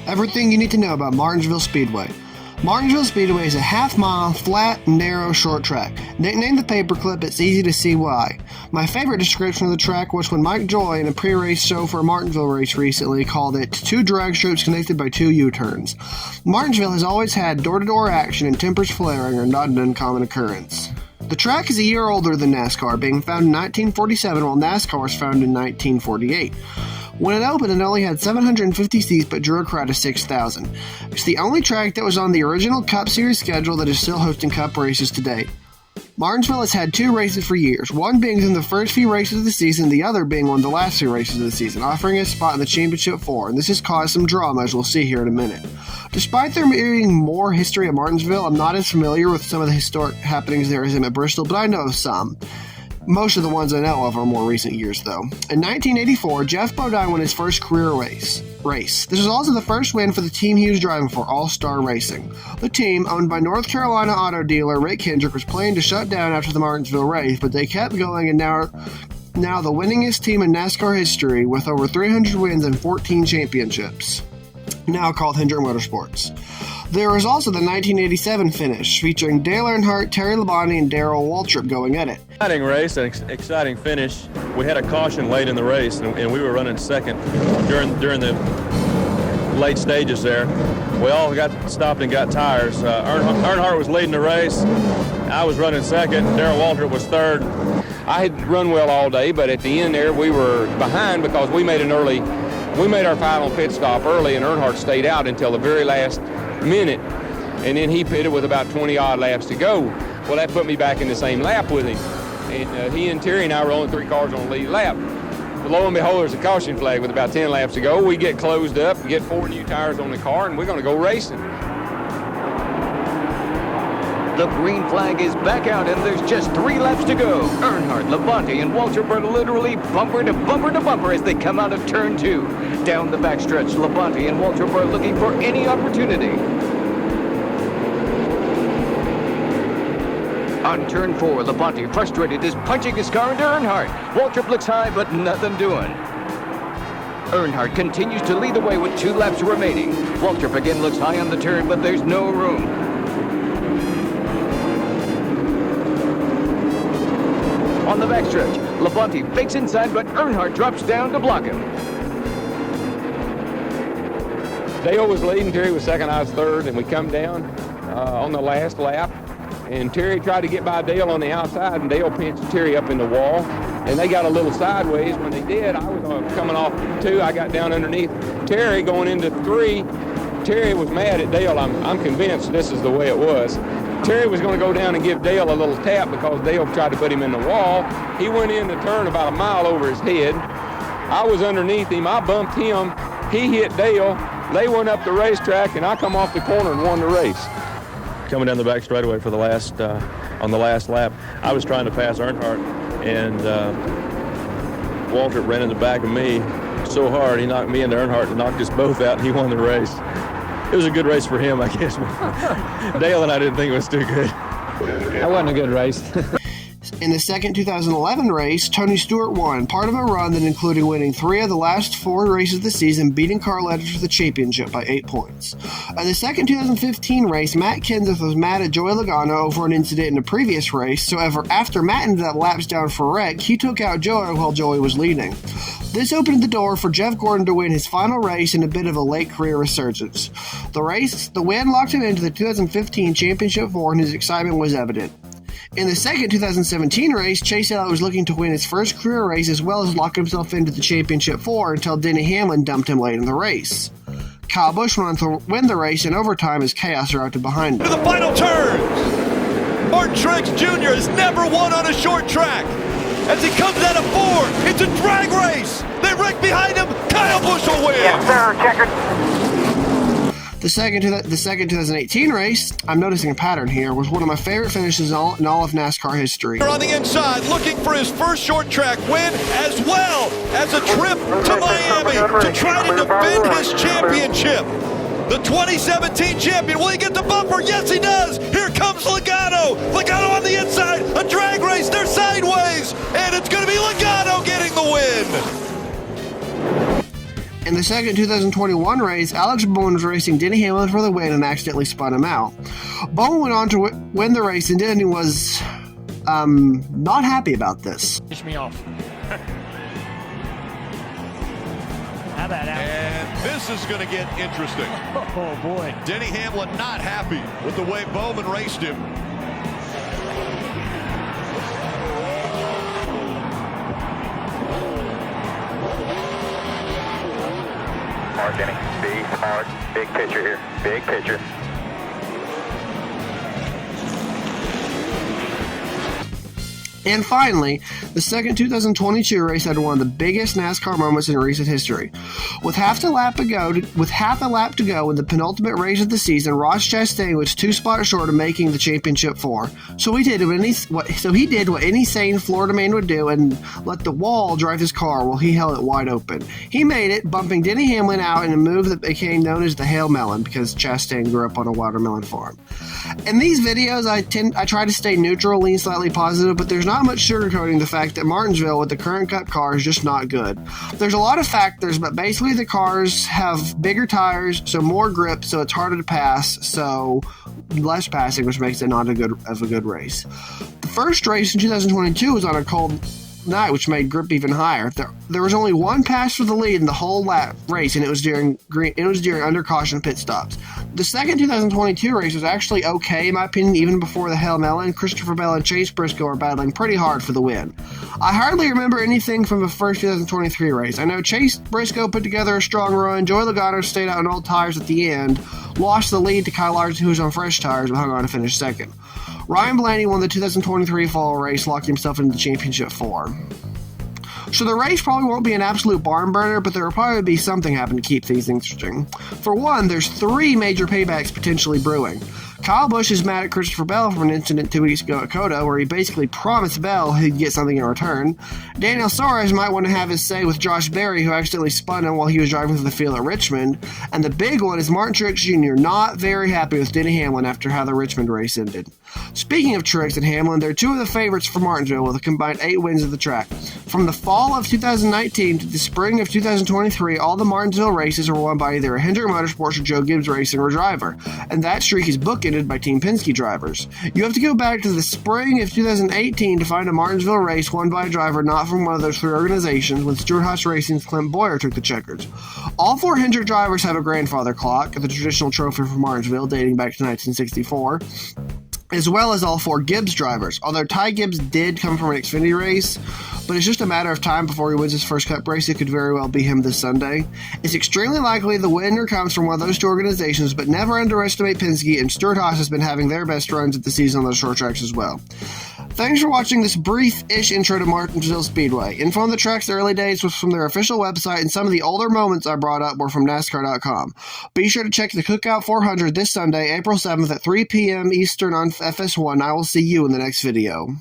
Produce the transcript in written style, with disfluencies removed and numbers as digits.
Everything you need to know about Martinsville Speedway. Martinsville Speedway is a half-mile, flat, narrow, short track. Nicknamed the paperclip, it's easy to see why. My favorite description of the track was when Mike Joy, in a pre-race show for a Martinsville race recently, called it two drag strips connected by two U-turns. Martinsville has always had door-to-door action, and tempers flaring are not an uncommon occurrence. The track is a year older than NASCAR, being founded in 1947 while NASCAR was founded in 1948. When it opened, it only had 750 seats but drew a crowd of 6,000. It's the only track that was on the original Cup Series schedule that is still hosting Cup races today. Martinsville has had two races for years, one being in the first few races of the season, the other being one of the last few races of the season, offering a spot in the Championship 4, and this has caused some drama, as we'll see here in a minute. Despite there being more history of Martinsville, I'm not as familiar with some of the historic happenings there as I am at Bristol, but I know of some. Most of the ones I know of are more recent years, though. In 1984, Jeff Bodine won his first career race. This was also the first win for the team he was driving for, All-Star Racing. The team, owned by North Carolina auto dealer Rick Hendrick, was planning to shut down after the Martinsville race, but they kept going and now the winningest team in NASCAR history with over 300 wins and 14 championships. Now called Hendrick Motorsports. There was also the 1987 finish, featuring Dale Earnhardt, Terry Labonte, and Darrell Waltrip going at it. Exciting race, an exciting finish. We had a caution late in the race, and we were running second during the late stages there. We all got stopped and got tires. Earnhardt was leading the race. I was running second. Darrell Waltrip was third. I had run well all day, but at the end there, we were behind because we made our final pit stop early, and Earnhardt stayed out until the very last minute, and then he pitted with about 20 odd laps to go. Well, that put me back in the same lap with him, and he and Terry and I were only three cars on the lead lap. But lo and behold, there's a caution flag with about 10 laps to go. We get closed up, get 4 new tires on the car, and we're going to go racing. The green flag is back out, and there's just 3 laps to go. Earnhardt, Labonte, and Waltrip are literally bumper to bumper to bumper as they come out of turn 2. Down the backstretch, Labonte and Waltrip are looking for any opportunity. On turn 4, Labonte, frustrated, is punching his car into Earnhardt. Waltrip looks high, but nothing doing. Earnhardt continues to lead the way with 2 laps remaining. Waltrip again looks high on the turn, but there's no room. On the backstretch, Labonte fakes inside, but Earnhardt drops down to block him. Dale was leading, Terry was second, I was third, and we come down on the last lap. And Terry tried to get by Dale on the outside, and Dale pinched Terry up in the wall. And they got a little sideways. When they did, I was coming off 2. I got down underneath Terry going into 3. Terry was mad at Dale. I'm convinced this is the way it was. Terry was going to go down and give Dale a little tap because Dale tried to put him in the wall. He went in the turn about a mile over his head. I was underneath him. I bumped him. He hit Dale. They went up the racetrack, and I come off the corner and won the race. Coming down the back straightaway for the last on the last lap, I was trying to pass Earnhardt, and Waltrip ran in the back of me so hard he knocked me into Earnhardt and knocked us both out, and he won the race. It was a good race for him, I guess. Dale and I didn't think it was too good. That wasn't a good race. In the second 2011 race, Tony Stewart won, part of a run that included winning 3 of the last 4 races of the season, beating Carl Edwards for the championship by 8 points. In the second 2015 race, Matt Kenseth was mad at Joey Logano over an incident in a previous race, so after Matt ended up laps down for a wreck, he took out Joey while Joey was leading. This opened the door for Jeff Gordon to win his final race in a bit of a late career resurgence. The win locked him into the 2015 Championship 4, and his excitement was evident. In the second 2017 race, Chase Elliott was looking to win his first career race as well as lock himself into the Championship 4 until Denny Hamlin dumped him late in the race. Kyle Busch went on to win the race in overtime as chaos erupted behind him. To the final turns! Martin Truex Jr. has never won on a short track. As he comes out of 4, it's a drag race. They wreck behind him. Kyle Busch will win. Yes, sir. Checker. The second 2018 race, I'm noticing a pattern here, was one of my favorite finishes in all of NASCAR history. On the inside, looking for his first short track win, as well as a trip to Miami to try to defend his championship. The 2017 champion, will he get the bumper? Yes, he does. Here comes Logano. Logano on the inside, a drag race, they're sideways, and it's going to be Logano getting the win. In the second 2021 race, Alex Bowman was racing Denny Hamlin for the win and accidentally spun him out. Bowman went on to win the race, and Denny was not happy about this. Push me off. How about that? And this is going to get interesting. Oh, boy. Denny Hamlin not happy with the way Bowman raced him. Smart, Denny. Be smart. Big picture here. Big picture. And finally, the second 2022 race had one of the biggest NASCAR moments in recent history. With half a lap to go in the penultimate race of the season, Ross Chastain was 2 spots short of making the championship 4. So he did what any sane Florida man would do and let the wall drive his car while he held it wide open. He made it, bumping Denny Hamlin out in a move that became known as the Hail Melon because Chastain grew up on a watermelon farm. In these videos, I try to stay neutral, lean slightly positive, but there's not much sugarcoating the fact that Martinsville with the current Cup car is just not good. There's a lot of factors, but basically the cars have bigger tires, so more grip, so it's harder to pass, so less passing, which makes it not a good race. The first race in 2022 was on a cold night, which made grip even higher. There was only one pass for the lead in the whole lap race, and it was during under caution pit stops. The second 2022 race was actually okay, in my opinion, even before the Hail Melon. Christopher Bell and Chase Briscoe are battling pretty hard for the win. I hardly remember anything from the first 2023 race. I know Chase Briscoe put together a strong run. Joey Logano stayed out on old tires at the end, lost the lead to Kyle Larson, who was on fresh tires, but hung on to finish second. Ryan Blaney won the 2023 fall race, locking himself into the championship 4. So the race probably won't be an absolute barn burner, but there will probably be something happen to keep things interesting. For one, there's 3 major paybacks potentially brewing. Kyle Busch is mad at Christopher Bell for an incident 2 weeks ago at COTA, where he basically promised Bell he'd get something in return. Daniel Suarez might want to have his say with Josh Berry, who accidentally spun him while he was driving through the field at Richmond. And the big one is Martin Truex Jr. not very happy with Denny Hamlin after how the Richmond race ended. Speaking of Truex and Hamlin, they're 2 of the favorites for Martinsville with a combined 8 wins at the track. From the fall of 2019 to the spring of 2023, all the Martinsville races were won by either a Hendrick Motorsports or Joe Gibbs Racing or driver, and that streak is bookended by Team Penske drivers. You have to go back to the spring of 2018 to find a Martinsville race won by a driver not from one of those 3 organizations, when Stewart-Haas Racing's Clint Boyer took the checkers. All 4 Hendrick drivers have a grandfather clock, the traditional trophy for Martinsville dating back to 1964. As well as all 4 Gibbs drivers, although Ty Gibbs did come from an Xfinity race, but it's just a matter of time before he wins his first Cup race. It could very well be him this Sunday. It's extremely likely the winner comes from one of those 2 organizations, but never underestimate Penske, and Stewart-Haas has been having their best runs at the season on those short tracks as well. Thanks for watching this brief-ish intro to Martinsville Speedway. Info on the track's early days was from their official website, and some of the older moments I brought up were from NASCAR.com. Be sure to check the Cookout 400 this Sunday, April 7th at 3 p.m. Eastern on FS1. I will see you in the next video.